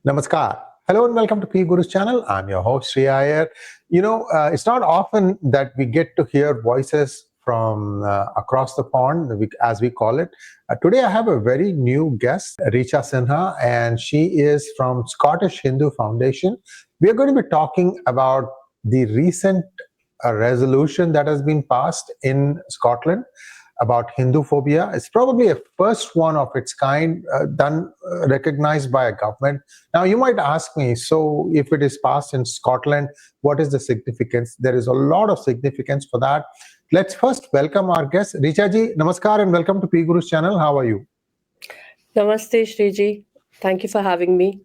Namaskar. Hello and welcome to PGurus channel. I'm your host Sree Iyer. It's not often that we get to hear voices from across the pond, as we call it. Today I have a very new guest, Richa Sinha, and she is from Scottish Hindu Foundation. We are going to be talking about the recent resolution that has been passed in Scotland about Hinduphobia. It's probably a first one of its kind recognized by a government. Now, you might ask me, so if it is passed in Scotland, what is the significance? There is a lot of significance for that. Let's first welcome our guest. Richa ji, namaskar and welcome to PGurus channel. How are you? Namaste, Sree ji. Thank you for having me.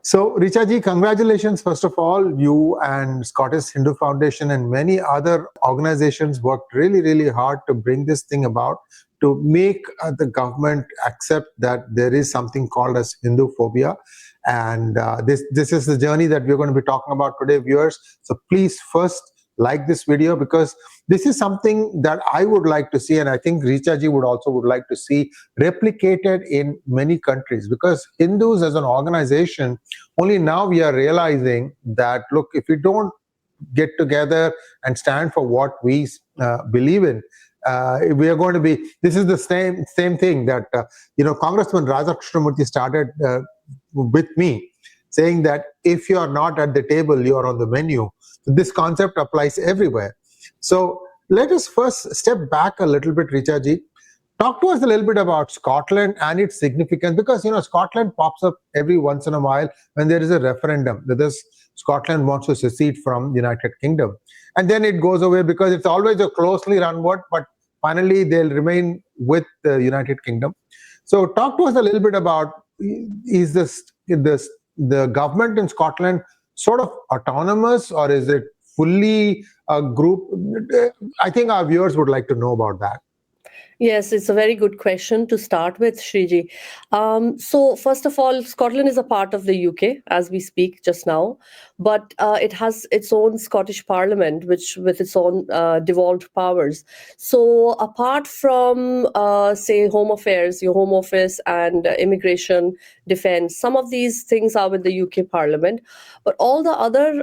So, Richa ji, congratulations. First of all, you and Scottish Hindu Foundation and many other organizations worked really, really hard to bring this thing about, to make the government accept that there is something called as Hinduphobia. And this is the journey that we're going to be talking about today, viewers. So please first like this video, because this is something that I would like to see, and I think Richa ji would like to see replicated in many countries, because Hindus as an organization, only now we are realizing that, look, if we don't get together and stand for what we believe in, we are going to be, this is the same thing that, Congressman 𝗟𝗜𝗡𝗏𝗧𝗏 started with me, saying that if you are not at the table, you are on the menu. So this concept applies everywhere. So let us first step back a little bit, Richa ji. Talk to us a little bit about Scotland and its significance, because Scotland pops up every once in a while when there is a referendum that Scotland wants to secede from the United Kingdom, and then it goes away because it's always a closely run word, but finally they'll remain with the United Kingdom. So talk to us a little bit about, is the government in Scotland sort of autonomous, or is it fully a group? I think our viewers would like to know about that. Yes, it's a very good question to start with, Sree ji. So first of all, Scotland is a part of the UK as we speak just now, but it has its own Scottish Parliament, which with its own devolved powers. So apart from, say, Home Affairs, your Home Office, and Immigration, Defence, some of these things are with the UK Parliament, but all the other,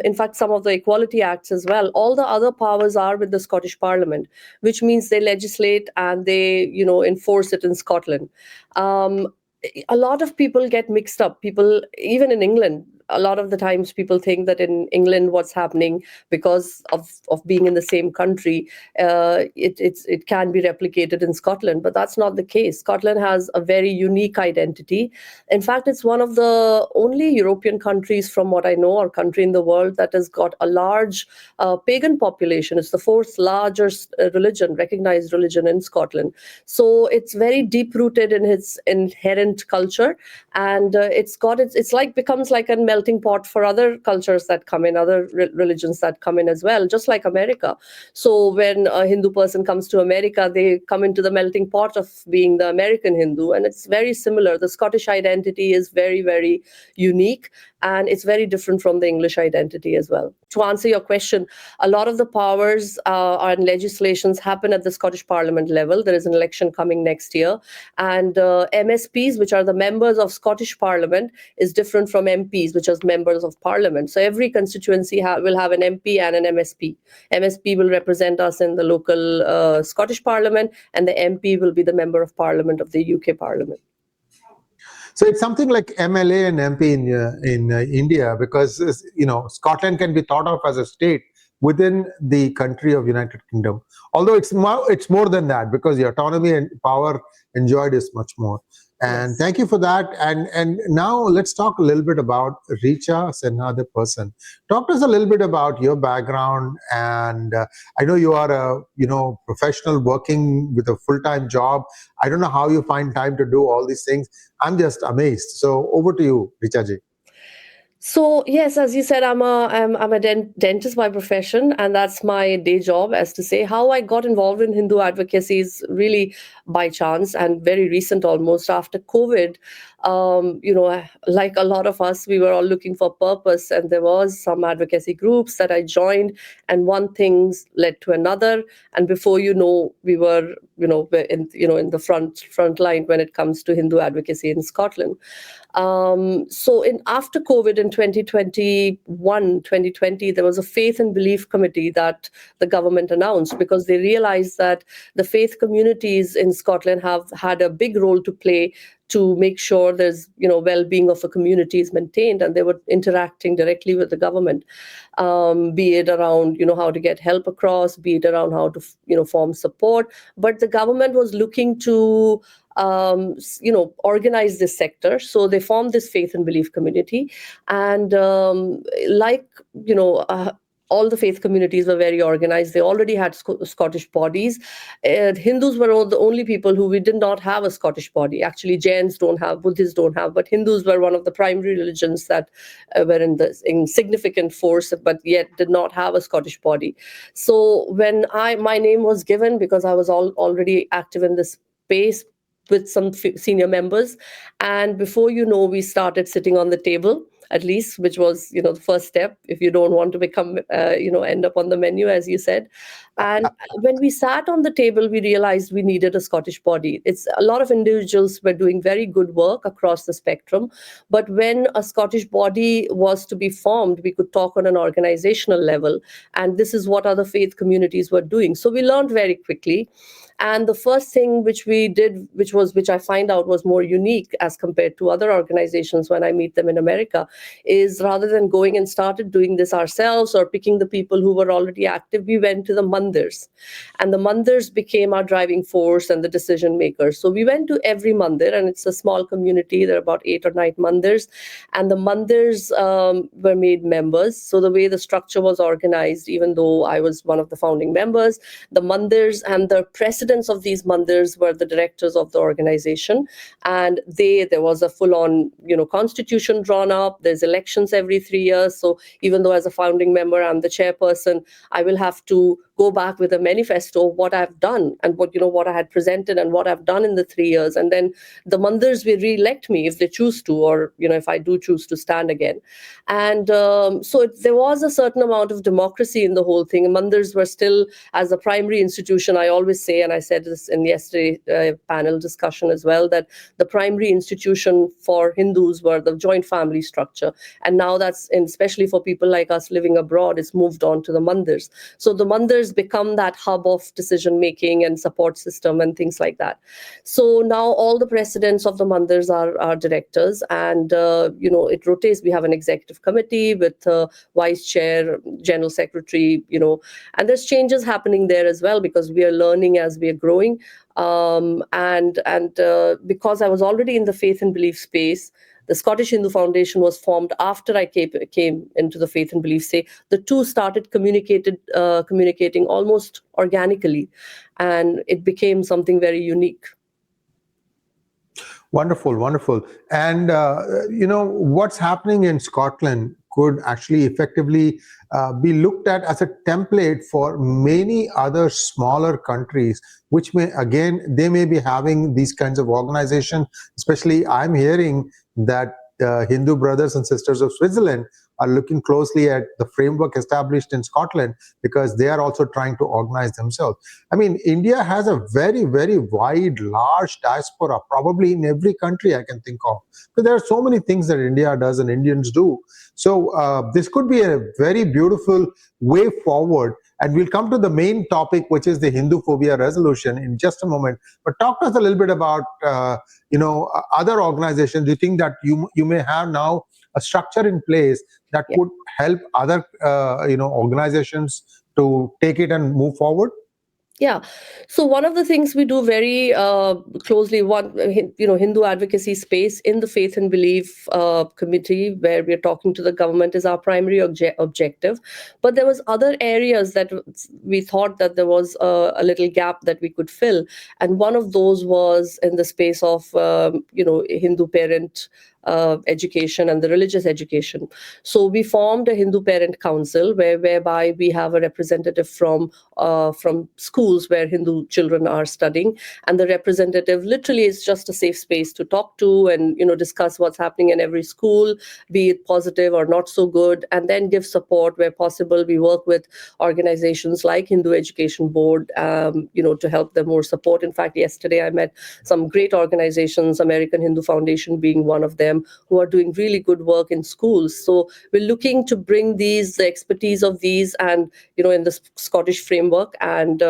in fact, some of the Equality Acts as well, all the other powers are with the Scottish Parliament, which means they legislate and they, enforce it in Scotland. A lot of people get mixed up. People, even in England, a lot of the times people think that in England what's happening, because of being in the same country, it can be replicated in Scotland, but that's not the case. Scotland has a very unique identity. In fact, it's one of the only European countries, from what I know, or country in the world that has got a large pagan population. It's the fourth largest recognized religion in Scotland. So it's very deep rooted in its inherent culture, and becomes like a melting pot for other cultures that come in, other religions that come in as well, just like America. So when a Hindu person comes to America, they come into the melting pot of being the American Hindu, and it's very similar. The Scottish identity is very, very unique, and it's very different from the English identity as well. To answer your question, a lot of the powers and legislations happen at the Scottish Parliament level. There is an election coming next year, and MSPs, which are the members of Scottish Parliament, is different from MPs, which are members of Parliament. So every constituency will have an MP and an MSP. MSP will represent us in the local Scottish Parliament, and the MP will be the member of Parliament of the UK Parliament. So it's something like MLA and MP in India, because Scotland can be thought of as a state within the country of United Kingdom. Although it's more than that, because the autonomy and power enjoyed is much more. And yes, thank you for that. And now let's talk a little bit about Richa Sinha, the person. Talk to us a little bit about your background. And I know you are a professional working with a full-time job. I don't know how you find time to do all these things. I'm just amazed. So over to you, Richa ji. So yes, as you said, I'm a dentist by profession, and that's my day job, as to say. How I got involved in Hindu advocacy is really by chance and very recent, almost after COVID. like a lot of us, we were all looking for purpose, and there was some advocacy groups that I joined, and one thing led to another, and before you know, we were in the front line when it comes to Hindu advocacy in Scotland. So after COVID in 2020, there was a Faith and Belief Committee that the government announced, because they realized that the faith communities in Scotland have had a big role to play to make sure there's well-being of a community is maintained, and they were interacting directly with the government, be it around how to get help across, be it around how to form support. But the government was looking to organize this sector, so they formed this Faith and Belief Community, and all the faith communities were very organized. They already had Scottish bodies. Hindus were the only people who we did not have a Scottish body. Actually, Jains don't have, Buddhists don't have, but Hindus were one of the primary religions that were in significant force, but yet did not have a Scottish body. So when my name was given, because I was already active in this space with some senior members, and before we started sitting on the table, at least, which was the first step if you don't want to become end up on the menu, as you said. And when we sat on the table, we realized we needed a Scottish body. It's a lot of individuals were doing very good work across the spectrum, but when a Scottish body was to be formed, we could talk on an organizational level, and this is what other faith communities were doing. So we learned very quickly. And the first thing which we did, which I find out was more unique as compared to other organizations when I meet them in America, is rather than going and started doing this ourselves or picking the people who were already active, we went to the mandirs. And the mandirs became our driving force and the decision makers. So we went to every mandir, and it's a small community. There are about 8 or 9 mandirs. And the mandirs were made members. So the way the structure was organized, even though I was one of the founding members, the mandirs and the presidents of these mandirs were the directors of the organization, and there was a full-on constitution drawn up. There's elections every 3 years, so even though as a founding member I'm the chairperson, I will have to go back with a manifesto of what I've done and what I had presented and what I've done in the 3 years, and then the mandirs will re-elect me if they choose to, or if I do choose to stand again. And so there was a certain amount of democracy in the whole thing. Mandirs were still, as a primary institution, I always say, and I said this in yesterday's panel discussion as well, that the primary institution for Hindus were the joint family structure, and now that's, especially for people like us living abroad, it's moved on to the mandirs. So the mandirs become that hub of decision making and support system and things like that. So now all the presidents of the mandirs are directors, and it rotates. We have an executive committee with vice chair, general secretary, and there's changes happening there as well, because we are learning as we are growing. And because I was already in the faith and belief space, the Scottish Hindu Foundation was formed after I came into the faith and belief space. The two started communicating almost organically, and it became something very unique. Wonderful, wonderful. And, what's happening in Scotland could actually effectively be looked at as a template for many other smaller countries, which they may be having these kinds of organizations. Especially, I'm hearing that Hindu brothers and sisters of Switzerland are looking closely at the framework established in Scotland, because they are also trying to organize themselves. I mean, India has a very, very wide, large diaspora, probably in every country I can think of. But there are so many things that India does and Indians do. So this could be a very beautiful way forward. And we'll come to the main topic, which is the Hinduphobia resolution, in just a moment. But talk to us a little bit about, other organizations. Do you think that you may have now a structure in place that could help other, organizations to take it and move forward? Yeah. So one of the things we do very closely, Hindu advocacy space in the Faith and Belief Committee, where we're talking to the government, is our primary objective. But there was other areas that we thought that there was a little gap that we could fill. And one of those was in the space of, Hindu parent education and the religious education. So we formed a Hindu Parent Council whereby we have a representative from schools schools where Hindu children are studying, and the representative literally is just a safe space to talk to and discuss what's happening in every school, be it positive or not so good, and then give support where possible. We work with organizations like Hindu Education Board, to help them more support. In fact, yesterday I met some great organizations, American Hindu Foundation being one of them, who are doing really good work in schools. So we're looking to bring the expertise of these and in the Scottish framework, and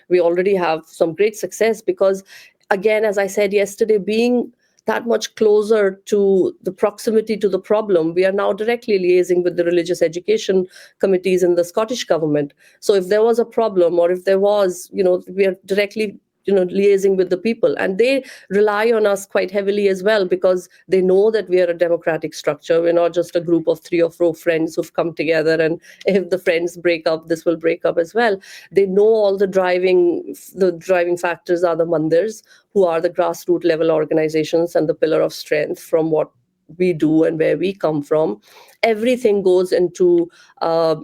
we already have some great success because, again, as I said yesterday, being that much closer to the proximity to the problem, we are now directly liaising with the religious education committees in the Scottish government. So if there was a problem, or if there was, we are directly liaising with the people, and they rely on us quite heavily as well, because they know that we are a democratic structure. We're not just a group of 3 or 4 friends who've come together, and if the friends break up, this will break up as well. They know all the driving factors are the mandirs, who are the grassroots level organizations and the pillar of strength from what we do and where we come from. Everything goes into a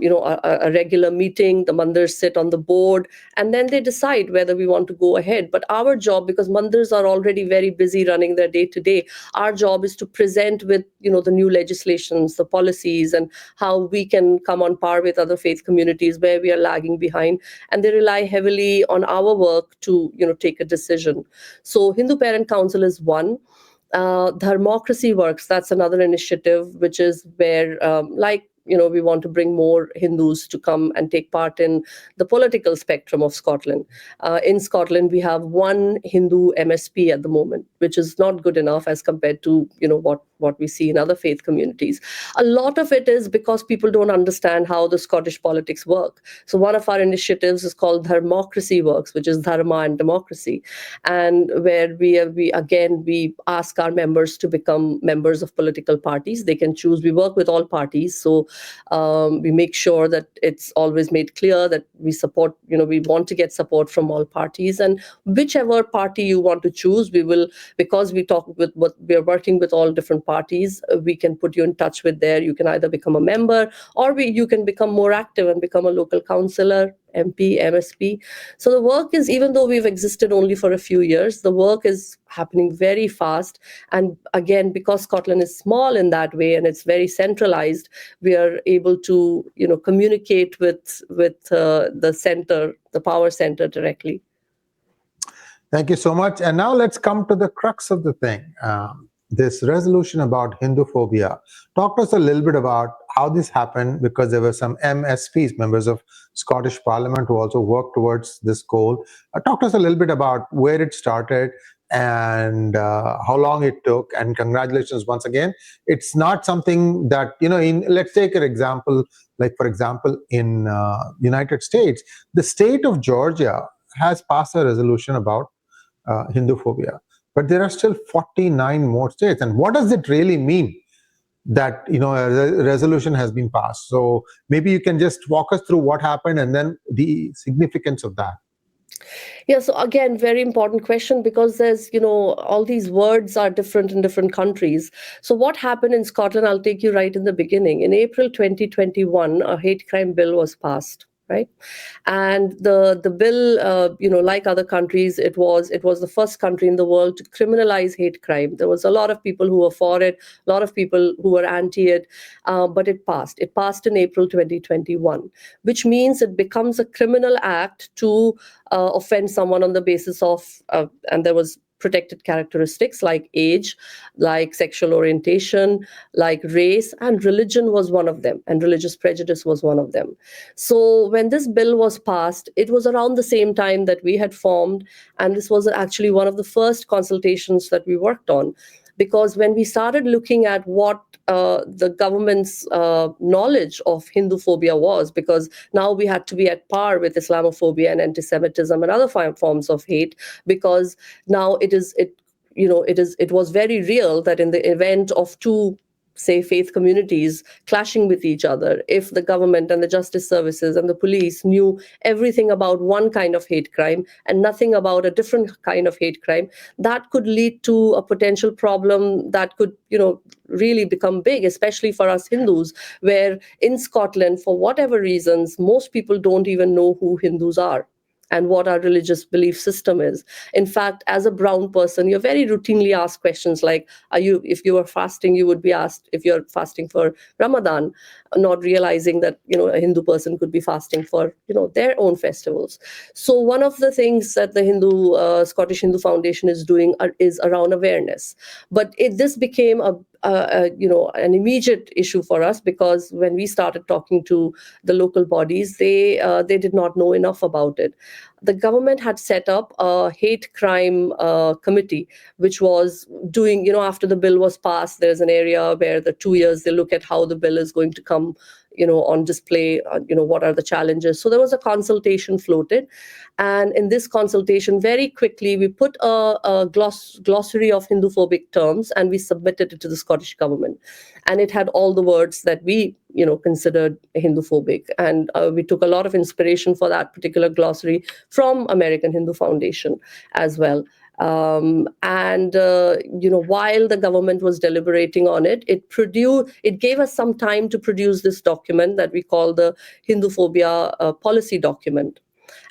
regular meeting. The mandirs sit on the board, and then they decide whether we want to go ahead. But our job, because mandirs are already very busy running their day to day, our job is to present with the new legislations, the policies, and how we can come on par with other faith communities where we are lagging behind, and they rely heavily on our work to take a decision. So Hindu Parent Council is one. 𝗤𝗏𝗧𝗧 Works, that's another initiative, which is where, we want to bring more Hindus to come and take part in the political spectrum of Scotland. In Scotland, we have one Hindu MSP at the moment, which is not good enough as compared to what we see in other faith communities. A lot of it is because people don't understand how the Scottish politics work. So one of our initiatives is called 𝗤𝗏𝗧𝗧 Works, which is dharma and democracy, and where we ask our members to become members of political parties. They can choose. We work with all parties, so we make sure that it's always made clear that we support, we want to get support from all parties, and whichever party you want to choose, we will, because we are working with all different parties, we can put you in touch with there. You can either become a member, or you can become more active and become a local councillor, MP, MSP. So the work is, even though we've existed only for a few years, the work is happening very fast. And again, because Scotland is small in that way and it's very centralized, we are able to, communicate with the center, the power center directly. Thank you so much. And now let's come to the crux of the thing. This resolution about Hinduphobia. Talk to us a little bit about how this happened, because there were some MSPs, members of Scottish Parliament, who also worked towards this goal. Talk to us a little bit about where it started and how long it took. And congratulations once again. It's not something that, let's take an example, like for example, in United States, the state of Georgia has passed a resolution about Hinduphobia. But there are still 49 more states. And what does it really mean that, a resolution has been passed? So maybe you can just walk us through what happened and then the significance of that. Yeah, so again, very important question, because there's, all these words are different in different countries. So what happened in Scotland, I'll take you right in the beginning. In April 2021, a hate crime bill was passed. Right, and the bill, like other countries, it was the first country in the world to criminalize hate crime. There was a lot of people who were for it, a lot of people who were anti it, but it passed. It passed in April 2021, which means it becomes a criminal act to offend someone on the basis of, and there was protected characteristics like age, like sexual orientation, like race, and religion was one of them, and religious prejudice was one of them. So when this bill was passed, it was around the same time that we had formed, and this was actually one of the first consultations that we worked on, because when we started looking at what the government's knowledge of Hinduphobia was, because now we had to be at par with Islamophobia and anti-Semitism and other forms of hate, because now it was very real that in the event of two, say, faith communities clashing with each other, if the government and the justice services and the police knew everything about one kind of hate crime and nothing about a different kind of hate crime, that could lead to a potential problem that could, really become big, especially for us Hindus, where in Scotland, for whatever reasons, most people don't even know who Hindus are. and what our religious belief system is. In fact, as a brown person, you're very routinely asked questions like, if you are fasting, you would be asked if you're fasting for Ramadan, not realizing that, a Hindu person could be fasting for, their own festivals. So one of the things that the Scottish Hindu Foundation is doing is around awareness. But this became an immediate issue for us, because when we started talking to the local bodies, they did not know enough about it. The government had set up a hate crime committee, which was doing, after the bill was passed, there's an area where the 2 years they look at how the bill is going to come, on display, what are the challenges. So there was a consultation floated. And in this consultation, very quickly, we put a glossary of Hinduphobic terms, and we submitted it to the Scottish government. And it had all the words that we, considered Hinduphobic. And we took a lot of inspiration for that particular glossary from American Hindu Foundation as well. While the government was deliberating on it, it gave us some time to produce this document that we call the Hinduphobia Policy document.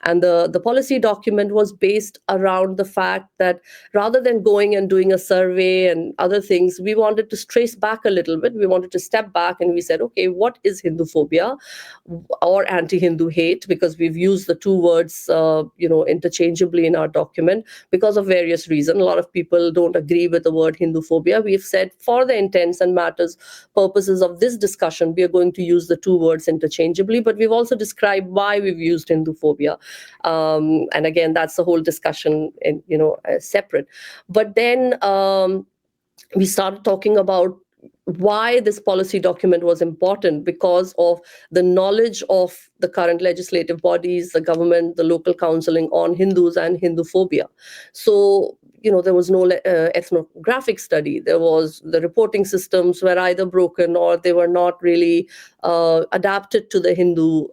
And the policy document was based around the fact that rather than going and doing a survey and other things, we wanted to trace back a little bit. We wanted to step back, and we said, okay, what is Hinduphobia or anti-Hindu hate? Because we've used the two words, interchangeably in our document because of various reasons. A lot of people don't agree with the word Hinduphobia. We've said, for the intents and purposes of this discussion, we are going to use the two words interchangeably, but we've also described why we've used Hinduphobia. And again, that's the whole discussion, separate. But then we started talking about why this policy document was important, because of the knowledge of the current legislative bodies, the government, the local counseling on Hindus and Hinduphobia. So, there was no ethnographic study. There was the reporting systems were either broken or they were not really adapted to the Hindu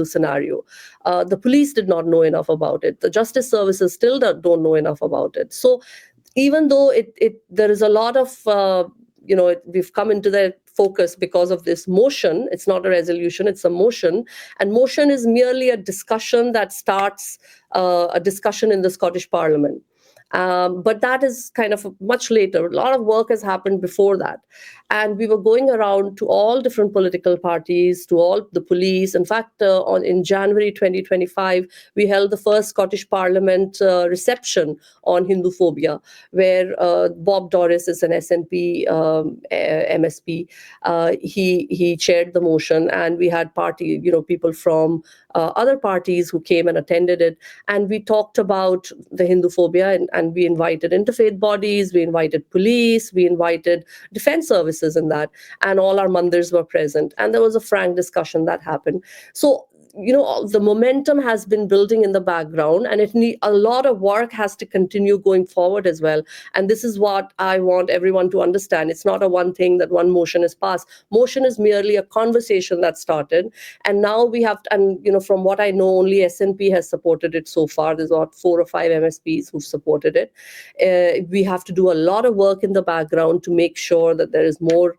scenario. The police did not know enough about it. The justice services still don't know enough about it. So even though there is a lot of we've come into the focus because of this motion. It's not a resolution, it's a motion. And motion is merely a discussion that starts a discussion in the Scottish Parliament. But that is kind of much later. A lot of work has happened before that. And we were going around to all different political parties, to all the police. In fact, in January 2025, we held the first Scottish Parliament reception on Hinduphobia, where Bob Doris is an SNP MSP. He chaired the motion, and we had people from other parties who came and attended it. And we talked about the Hinduphobia, and we invited interfaith bodies, we invited police, we invited defense services in that, and all our mandirs were present. And there was a frank discussion that happened. So, the momentum has been building in the background, and a lot of work has to continue going forward as well. And this is what I want everyone to understand. It's not a one thing that one motion is passed. Motion is merely a conversation that started. And now we have to, and from what I know, only SNP has supported it so far. There's about 4 or 5 MSPs who've supported it. We have to do a lot of work in the background to make sure that there is more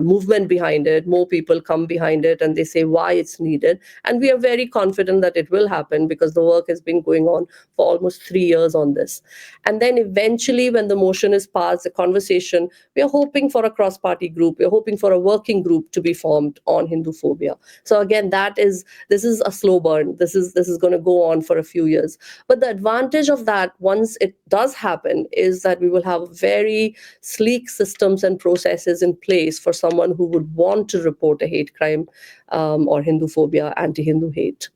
movement behind it, more people come behind it, and they say why it's needed. And we are very confident that it will happen, because the work has been going on for almost 3 years on this. And then eventually, when the motion is passed, the conversation, we are hoping for a cross-party group. We're hoping for a working group to be formed on Hinduphobia. So again, this is a slow burn. This is going to go on for a few years. But the advantage of that, once it does happen, is that we will have very sleek systems and processes in place for someone who would want to report a hate crime or Hinduphobia, anti-Hindu hate.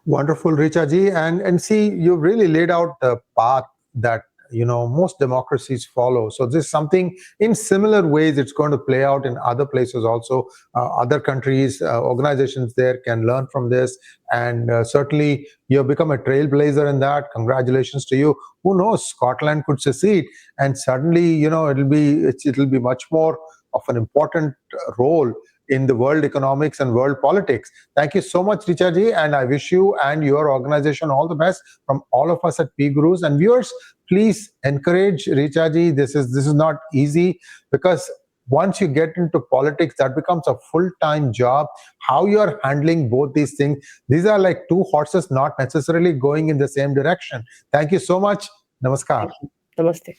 Wonderful, Richa ji. And see, you've really laid out the path that most democracies follow. So this is something in similar ways it's going to play out in other places also. Other countries, organizations there can learn from this. And certainly you've become a trailblazer in that. Congratulations to you. Who knows, Scotland could secede, and suddenly it'll be much more of an important role in the world economics and world politics. Thank you so much, Richa ji, and I wish you and your organization all the best from all of us at PGurus. And viewers, please encourage Richa ji. This is not easy, because once you get into politics, that becomes a full-time job. How you are handling both these things, these are like two horses not necessarily going in the same direction. Thank you so much. Namaskar. Namaste.